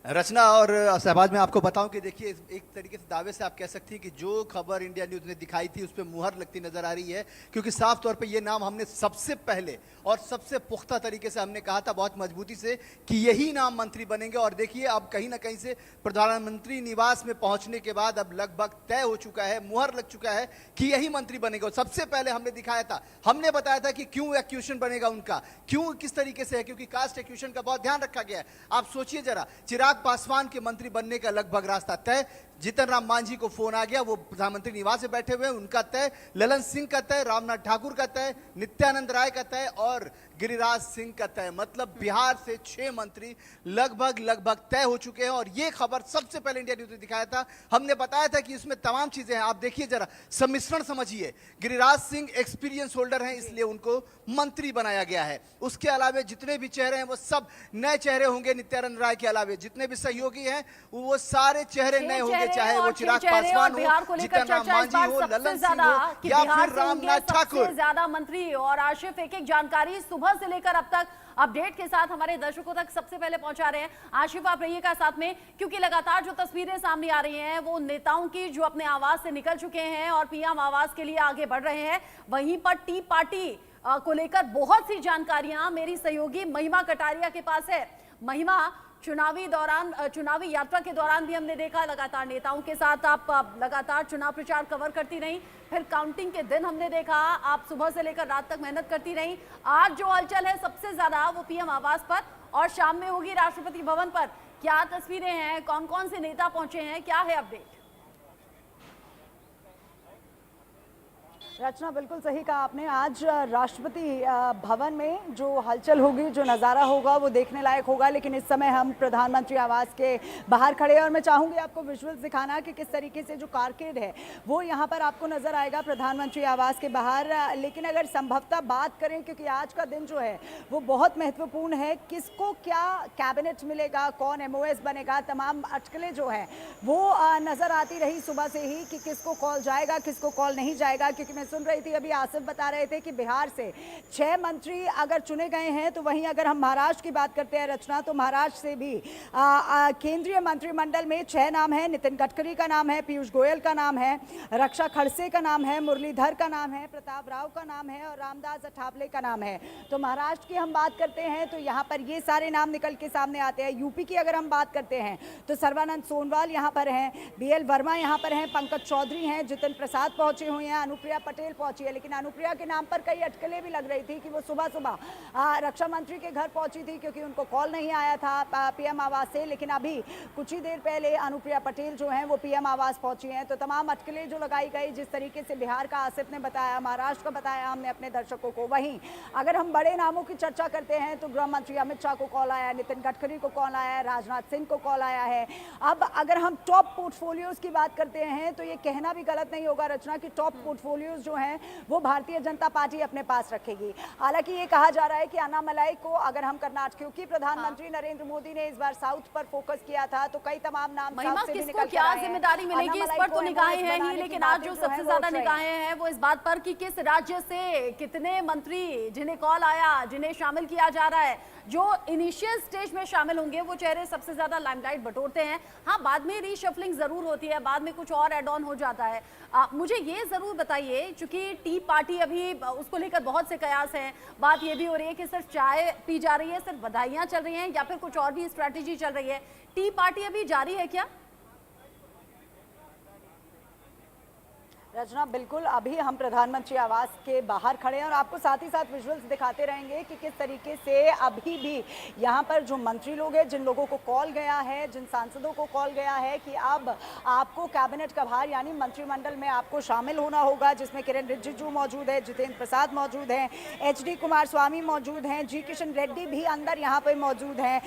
रचना और शहबाज, मैं आपको बताऊं कि देखिए एक तरीके से दावे से आप कह सकती हैं कि जो खबर इंडिया न्यूज़ ने दिखाई थी उस पर मुहर लगती नजर आ रही है, क्योंकि साफ तौर पे ये नाम हमने सबसे पहले और सबसे पुख्ता तरीके से हमने कहा था बहुत मजबूती से कि यही नाम मंत्री बनेंगे। और देखिए अब कहीं ना कहीं से प्रधानमंत्री निवास में पहुंचने के बाद अब लगभग तय हो चुका है, मुहर लग चुका है कि यही मंत्री बनेगा। सबसे पहले हमने दिखाया था, हमने बताया था कि क्यों एक्यूशन बनेगा उनका, क्यों किस तरीके से है, क्योंकि कास्ट एक्यूशन का बहुत ध्यान रखा गया है। आप सोचिए जरा, चिराग पासवान के मंत्री बनने का लगभग रास्ता तय, जीतन राम मांझी को फोन आ गया, वो प्रधानमंत्री निवास में बैठे हुए हैं, उनका तय, ललन सिंह का तय, रामनाथ ठाकुर का तय, नित्यानंद राय का तय और गिरिराज सिंह का तय। मतलब बिहार से 6 मंत्री लगभग तय हो चुके हैं। और ये खबर सबसे पहले इंडिया न्यूज ने दिखाया था। हमने बताया था कि इसमें तमाम चीजें हैं। आप देखिए जरा, सम्मिश्रण समझिए। गिरिराज सिंह एक्सपीरियंस होल्डर हैं, इसलिए उनको मंत्री बनाया गया है। उसके अलावे जितने भी चेहरे हैं वो सब नए चेहरे होंगे। नित्यानंद राय के अलावे जितने भी सहयोगी हैं वो सारे चेहरे नए होंगे, चाहे वो चिराग पासवान हो, जीतन राम मांझी हो, ललन सिंह हो या फिर रामनाथ ठाकुर। ज्यादा मंत्री और आशिफ एक एक जानकारी सुबह से लेकर अब तक अपडेट के साथ हमारे दर्शकों तक सबसे पहले पहुंचा रहे हैं। आशिफ आप रहिएगा साथ में, क्योंकि लगातार जो तस्वीरें सामने आ रही हैं वो नेताओं की जो अपने आवास से निकल चुके हैं और पीएम आवास के लिए आगे बढ़ रहे हैं। वहीं पर टी पार्टी को लेकर बहुत सी जानकारियां मेरी सहयोगी महिमा कटारिया के पास है। महिमा, चुनावी यात्रा के दौरान भी हमने देखा लगातार नेताओं के साथ आप लगातार चुनाव प्रचार कवर करती रही, फिर काउंटिंग के दिन हमने देखा आप सुबह से लेकर रात तक मेहनत करती रही। आज जो हलचल है सबसे ज्यादा वो पीएम आवास पर और शाम में होगी राष्ट्रपति भवन पर। क्या तस्वीरें हैं, कौन कौन से नेता पहुंचे हैं, क्या है अपडेट? रचना, बिल्कुल सही कहा आपने। आज राष्ट्रपति भवन में जो हलचल होगी, जो नज़ारा होगा वो देखने लायक होगा। लेकिन इस समय हम प्रधानमंत्री आवास के बाहर खड़े हैं और मैं चाहूँगी आपको विजुअल्स दिखाना कि किस तरीके से जो कारकेड है वो यहाँ पर आपको नज़र आएगा प्रधानमंत्री आवास के बाहर। लेकिन अगर संभवतः बात करें, क्योंकि आज का दिन जो है वो बहुत महत्वपूर्ण है, किसको क्या कैबिनेट मिलेगा, कौन MOS बनेगा, तमाम अटकलें जो है वो नज़र आती रही सुबह से ही कि किसको कॉल जाएगा, किसको कॉल नहीं जाएगा। क्योंकि मैं सुन रही थी अभी आसिफ बता रहे थे कि बिहार से 6 मंत्री अगर चुने गए हैं, तो वहीं अगर हम महाराष्ट्र की बात करते हैं रचना, तो महाराष्ट्र से भी केंद्रीय मंत्रिमंडल में 6 नाम है। नितिन गडकरी का नाम है, पीयूष गोयल का नाम है, रक्षा खड़से का नाम है, मुरलीधर का नाम है, प्रताप राव का नाम है और रामदास अठावले का नाम है। तो महाराष्ट्र की हम बात करते हैं तो यहाँ पर ये सारे नाम निकल के सामने आते हैं। यूपी की अगर हम बात करते हैं तो सर्बानंद सोनोवाल यहाँ पर हैं, BL वर्मा यहाँ पर हैं, पंकज चौधरी हैं, जितिन प्रसाद पहुंचे हुए हैं, अनुप्रिया पटेल पहुंची है। लेकिन अनुप्रिया के नाम पर कई अटकलें भी लग रही थी कि वो सुबह सुबह रक्षा मंत्री के घर पहुंची थी क्योंकि उनको कॉल नहीं आया था पीएम आवास से। लेकिन अभी कुछ ही देर पहले अनुप्रिया पटेल जो हैं वो पीएम आवास पहुंची हैं। तो तमाम अटकलें जो लगाई गई, जिस तरीके से बिहार का आसिफ ने बताया, महाराष्ट्र का बताया हमने अपने दर्शकों को। वहीं अगर हम बड़े नामों की चर्चा करते हैं तो गृह मंत्री अमित शाह को कॉल आया, नितिन गडकरी को कॉल आया है, राजनाथ सिंह को कॉल आया है। अब अगर हम टॉप पोर्टफोलियोज की बात करते हैं तो ये कहना भी गलत नहीं होगा रचना कि टॉप पोर्टफोलियोज जो हैं वो भारतीय जनता पार्टी अपने पास रखेगी। हालांकि ये कहा जा रहा है कि अन्नामलाई को अगर हम कर्नाटक, क्योंकि प्रधानमंत्री नरेंद्र मोदी ने इस बार साउथ पर फोकस किया था, तो कई तमाम नाम साउथ से भी निकल क्या जिम्मेदारी मिलेगी इस पर तो निगाहें हैं ही, लेकिन आज जो सबसे ज्यादा निगाहें हैं वो इस बात पर कि किस राज्य से कितने मंत्री जिन्हें कॉल आया, जिन्हें शामिल किया जा रहा है। जो इनिशियल स्टेज में शामिल होंगे वो चेहरे सबसे ज्यादा लाइमलाइट बटोरते हैं। हाँ, बाद में रीशफलिंग जरूर होती है, बाद में कुछ और एड ऑन हो जाता है। मुझे ये जरूर बताइए, चूंकि टी पार्टी अभी उसको लेकर बहुत से कयास हैं, बात ये भी हो रही है कि सिर्फ चाय पी जा रही है, सिर्फ बधाइयां चल रही हैं या फिर कुछ और भी स्ट्रैटेजी चल रही है। टी पार्टी अभी जारी है क्या? रचना, बिल्कुल अभी हम प्रधानमंत्री आवास के बाहर खड़े हैं और आपको साथ ही साथ विजुअल्स दिखाते रहेंगे कि किस तरीके से अभी भी यहाँ पर जो मंत्री लोग हैं, जिन लोगों को कॉल गया है, जिन सांसदों को कॉल गया है कि अब आपको कैबिनेट का भार यानी मंत्रिमंडल में आपको शामिल होना होगा, जिसमें किरेन रिजिजू मौजूद है, जितेंद्र प्रसाद मौजूद हैं, HD कुमारस्वामी मौजूद हैं, जी किशन रेड्डी भी अंदर यहाँ पर मौजूद हैं,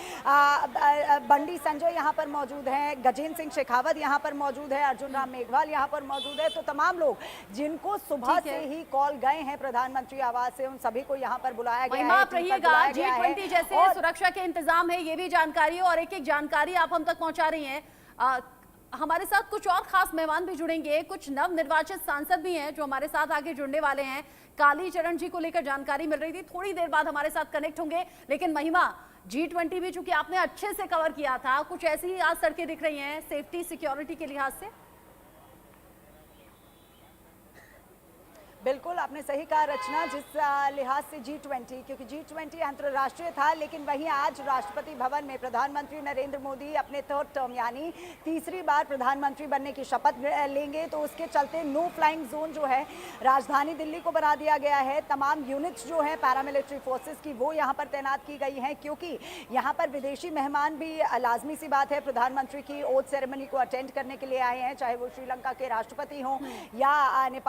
बंडी संजय यहाँ पर मौजूद हैं, गजेंद्र सिंह शेखावत यहाँ पर मौजूद है, अर्जुन राम मेघवाल यहाँ पर मौजूद है। तो तमाम लोग जिनको सुबह से ही कॉल गए हैं प्रधानमंत्री आवास से, उन सभी को यहाँ पर बुलाया गया है। रहिएगा, G20 जैसे सुरक्षा के इंतजाम है, ये भी जानकारी और एक एक जानकारी आप हम तक पहुंचा रही हैं। हमारे साथ कुछ और खास मेहमान भी जुड़ेंगे, कुछ नव निर्वाचित सांसद भी हैं जो हमारे साथ आगे जुड़ने वाले हैं। काली चरण जी को लेकर जानकारी मिल रही थी, थोड़ी देर बाद हमारे साथ कनेक्ट होंगे। लेकिन महिमा, G20 भी चूंकि आपने अच्छे से कवर किया था, कुछ ऐसी ही आज सड़कें दिख रही हैं सेफ्टी सिक्योरिटी के लिहाज से? बिल्कुल आपने सही कहा रचना, जिस लिहाज से G20, क्योंकि G20 अंतर्राष्ट्रीय था, लेकिन वहीं आज राष्ट्रपति भवन में प्रधानमंत्री नरेंद्र मोदी अपने थर्ड टर्म यानी तीसरी बार प्रधानमंत्री बनने की शपथ लेंगे, तो उसके चलते नो फ्लाइंग जोन जो है राजधानी दिल्ली को बना दिया गया है। तमाम यूनिट्स जो है पैरामिलिट्री फोर्सेस की वो यहाँ पर तैनात की गई हैं, क्योंकि यहाँ पर विदेशी मेहमान भी लाजमी सी बात है प्रधानमंत्री की ओथ सेरेमनी को अटेंड करने के लिए आए हैं, चाहे वो श्रीलंका के राष्ट्रपति हों या नेपाल